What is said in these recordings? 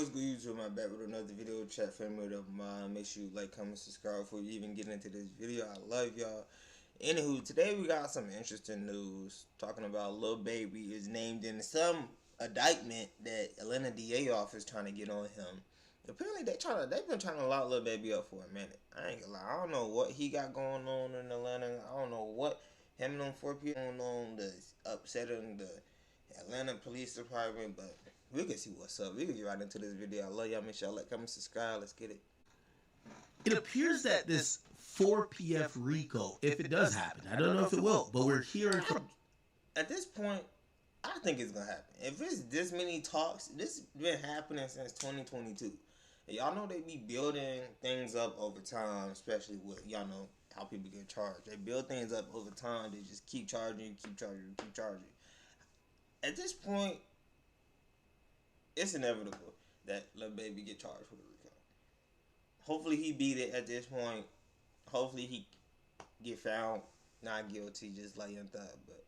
what's good, YouTube? I'm back with another video. Chat family of mine. Make sure you like, comment, subscribe before you even get into this video. I love y'all. Anywho, today we got some interesting news talking about Lil Baby is named in some indictment that Atlanta DA office trying to get on him. Apparently they've been trying to lock Lil Baby up for a minute. I ain't gonna lie. I don't know what he got going on in Atlanta. I don't know what him and them 4 people going on that's upsetting the Atlanta Police Department, but we can see what's up. We can get right into this video. I love y'all. Make sure y'all like, comment, subscribe. Let's get it. It appears that this 4PF RICO, if it does happen, I don't know if it will, but we're hearing from... At this point, I think it's going to happen. If it's this many talks, this been happening since 2022. Y'all know they be building things up over time, especially with, y'all know, how people get charged. They build things up over time. They just keep charging, keep charging, keep charging. At this point, it's inevitable that Lil Baby get charged with a RICO. Hopefully he beat it at this point. Hopefully he get found not guilty, just like Young Thug. But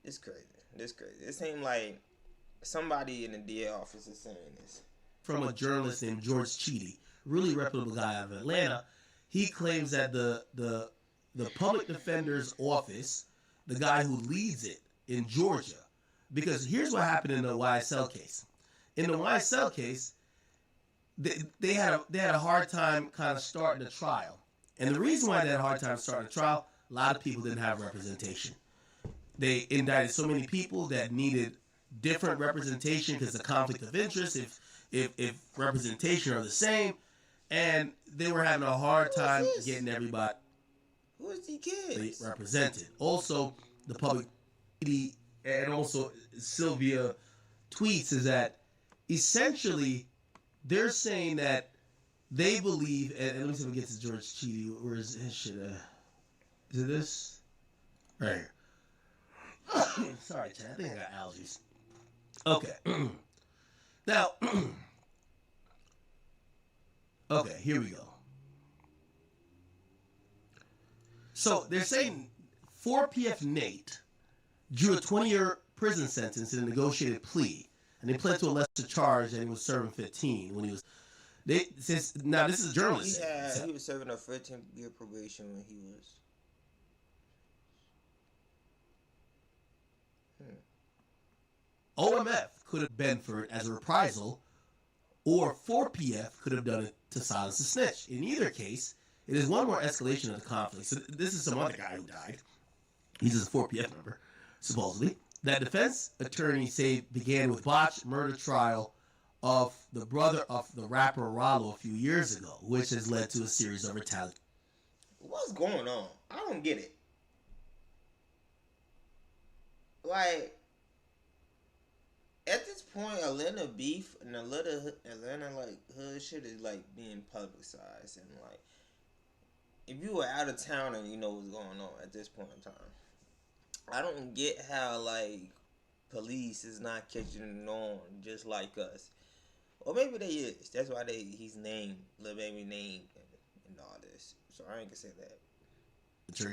it's crazy. It's crazy. It seems like somebody in the DA office is saying this. From a journalist named George Cheedy, really reputable guy out of Atlanta. He claims that the public defender's office, the guy who leads it in Georgia, because here's what happened in the YSL case. In the YSL case, they had a hard time kind of starting the trial. And the reason why they had a hard time starting the trial, a lot of people didn't have representation. They indicted so many people that needed different representation because of conflict of interest, if representation are the same, and they were having a hard time getting everybody Who is these kids represented. Also, the public and also Sylvia tweets is that essentially they're saying that they believe, and let me see if we get to George Cheedy. Where is his shit? Is it this? Right here. Sorry, Chad. I think I got allergies. Okay. Now, okay, here we go. So they're saying 4PF Nate drew a 20-year prison sentence in a negotiated plea, and he pled to a lesser charge, and he was serving 15 when he was. Now this is a journalist. He was serving a 15-year probation when he was. OMF could have been for it as a reprisal, or 4PF could have done it to silence the snitch. In either case, it is one more escalation of the conflict. So this is some other guy who died. He's a 4PF member, supposedly. That defense attorney say began with botched murder trial of the brother of the rapper Rollo a few years ago, which has led to a series of retaliations. What's going on? I don't get it. Like, at this point, Atlanta beef and Atlanta like hood shit is like being publicized, and like if you were out of town and you know what's going on at this point in time, I don't get how like police is not catching on just like us, or maybe they is. That's why he's named Lil Baby name and all this. So I ain't gonna say that.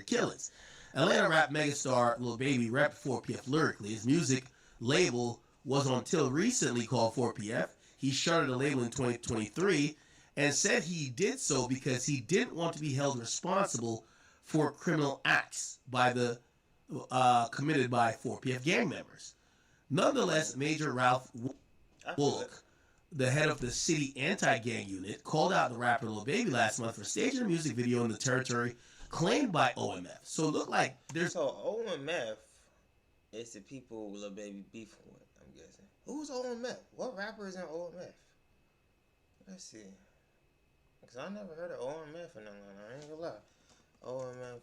Killings. Atlanta rap megastar Lil Baby rapped 4PF lyrically. His music label was until recently called 4PF. He shuttered the label in 2023 and said he did so because he didn't want to be held responsible for criminal acts by the committed by 4PF gang members. Nonetheless, Major Ralph Bullock, the head of the city anti-gang unit, called out the rapper Lil Baby last month for staging a music video in the territory claimed by OMF. So it looked like there's... So OMF is the people Lil Baby beefing with, I'm guessing. Who's OMF? What rapper is in OMF? Let's see. Because I never heard of OMF in Atlanta. I ain't gonna lie. OMF...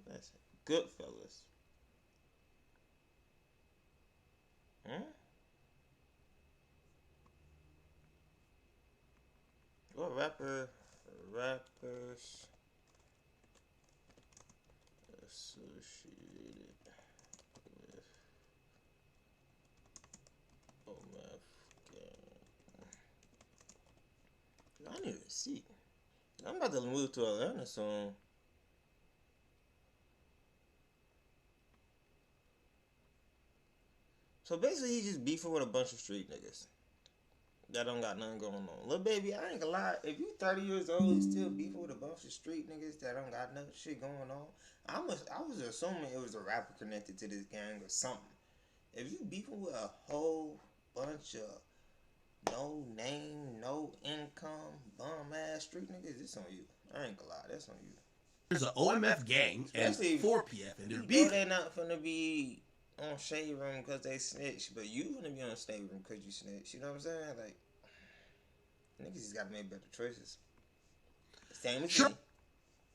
That's it. Goodfellas. What rappers associated with OMF gang? I didn't even see. I'm about to move to Atlanta soon. So basically, he just beefing with a bunch of street niggas that don't got nothing going on. Lil Baby, I ain't gonna lie. If you 30 years old, you still beefing with a bunch of street niggas that don't got nothing shit going on. I was assuming it was a rapper connected to this gang or something. If you beefing with a whole bunch of no name, no income, bum ass street niggas, it's on you. I ain't gonna lie, that's on you. There's an OMF gang Especially and 4PF, and they're you beefing. know they're not finna be on Shade Room because they snitch, but you finna be on Shade Room because you snitch. You know what I'm saying? Like, niggas just gotta make better choices. Same as me.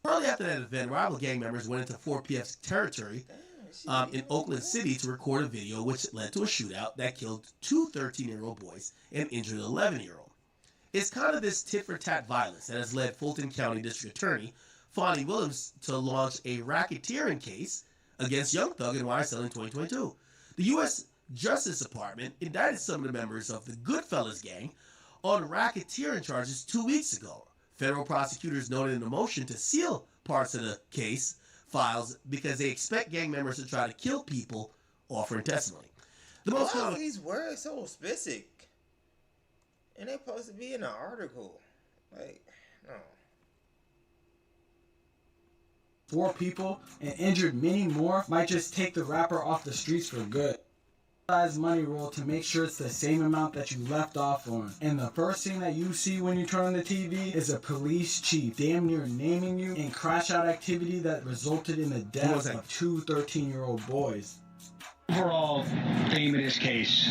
Shortly after that event, rival gang members went into 4PF's territory in Oakland City to record a video, which led to a shootout that killed 2 13-year-old boys and injured an 11-year-old. It's kind of this tit-for-tat violence that has led Fulton County District Attorney Fonnie Williams to launch a racketeering case against Young Thug and YSL in 2022. The U.S. Justice Department indicted some of the members of the Goodfellas gang on racketeering charges 2 weeks ago. Federal prosecutors noted in a motion to seal parts of the case files because they expect gang members to try to kill people offering testimony. Why are these words so specific? And they're supposed to be in an article. Like, no. 4 people and injured many more might just take the rapper off the streets for good. Size money roll to make sure it's the same amount that you left off on. And the first thing that you see when you turn on the TV is a police chief damn near naming you in crash out activity that resulted in the deaths of 2 13-year-old boys. Overall theme of this case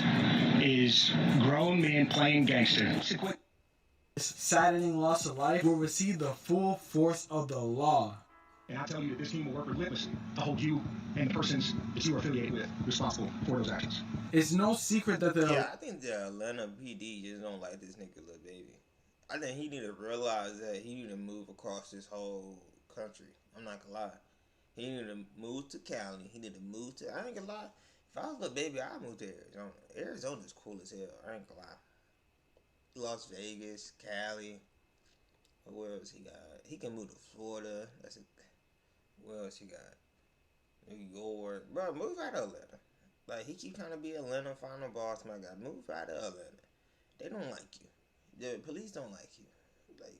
is grown men playing gangster. This saddening loss of life will receive the full force of the law. And I tell you that this team will work relentlessly to hold you and the persons that you are affiliated with responsible for those actions. It's no secret that I think the Atlanta PD just don't like this nigga Lil Baby. I think he need to realize that he need to move across this whole country. I'm not gonna lie. He need to move to Cali. He need to move to... I ain't gonna lie. If I was Lil Baby, I'd move to Arizona. Arizona's cool as hell. I ain't gonna lie. Las Vegas, Cali. Where else he got? He can move to Florida. What else he got? New York. Bro, move out of Atlanta. Like, he keep trying to be Atlanta final boss, my guy. Move out of Atlanta. They don't like you. The police don't like you. Like,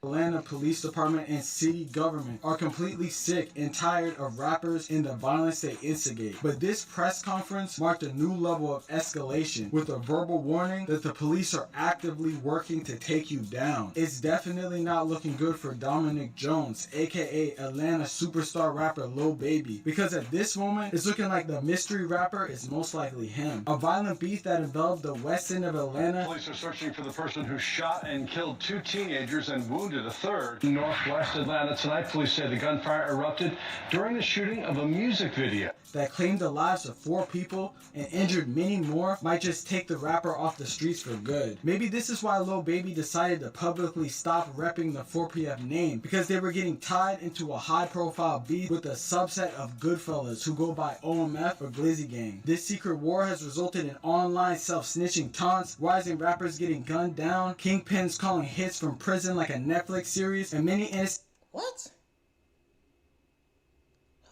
Atlanta Police Department and city government are completely sick and tired of rappers and the violence they instigate. But this press conference marked a new level of escalation with a verbal warning that the police are actively working to take you down. It's definitely not looking good for Dominic Jones, aka Atlanta superstar rapper Lil Baby, because at this moment it's looking like the mystery rapper is most likely him. A violent beef that enveloped the west end of Atlanta. Police are searching for the person who shot and killed 2 teenagers and wounded a third. In northwest Atlanta tonight, police say the gunfire erupted during the shooting of a music video that claimed the lives of 4 people and injured many more might just take the rapper off the streets for good. Maybe this is why Lil Baby decided to publicly stop repping the 4PF name, because they were getting tied into a high-profile beef with a subset of Goodfellas who go by OMF or Glizzy Gang. This secret war has resulted in online self-snitching taunts, rising rappers getting gunned down, kingpins calling hits from prison like a Netflix series, and many innocent... what?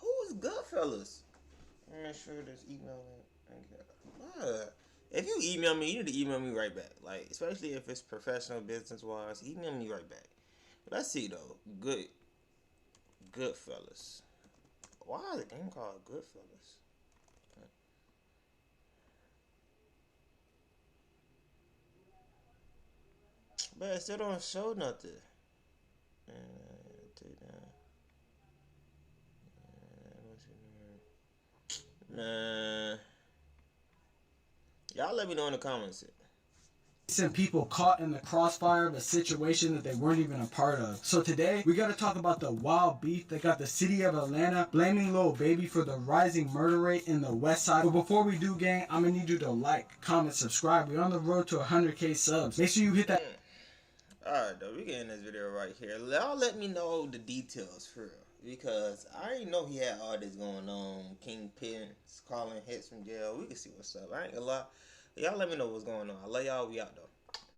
Who is Goodfellas? Make sure this email. If you email me, you need to email me right back. Like, especially if it's professional, business wise, email me right back. Let's see though. Goodfellas. Why is the game called Goodfellas? But it still don't show nothing. Man, y'all let me know in the comments. Some people caught in the crossfire of a situation that they weren't even a part of. So today, we gotta talk about the wild beef that got the city of Atlanta blaming Lil Baby for the rising murder rate in the west side. But before we do, gang, I'm gonna need you to like, comment, subscribe. We're on the road to 100K subs. Make sure you hit that. Alright, though, we getting this video right here. Y'all let me know the details for real. Because I didn't know he had all this going on. Kingpins calling hits from jail. We can see what's up. I ain't gonna lie. Y'all let me know what's going on. I love y'all. We out though.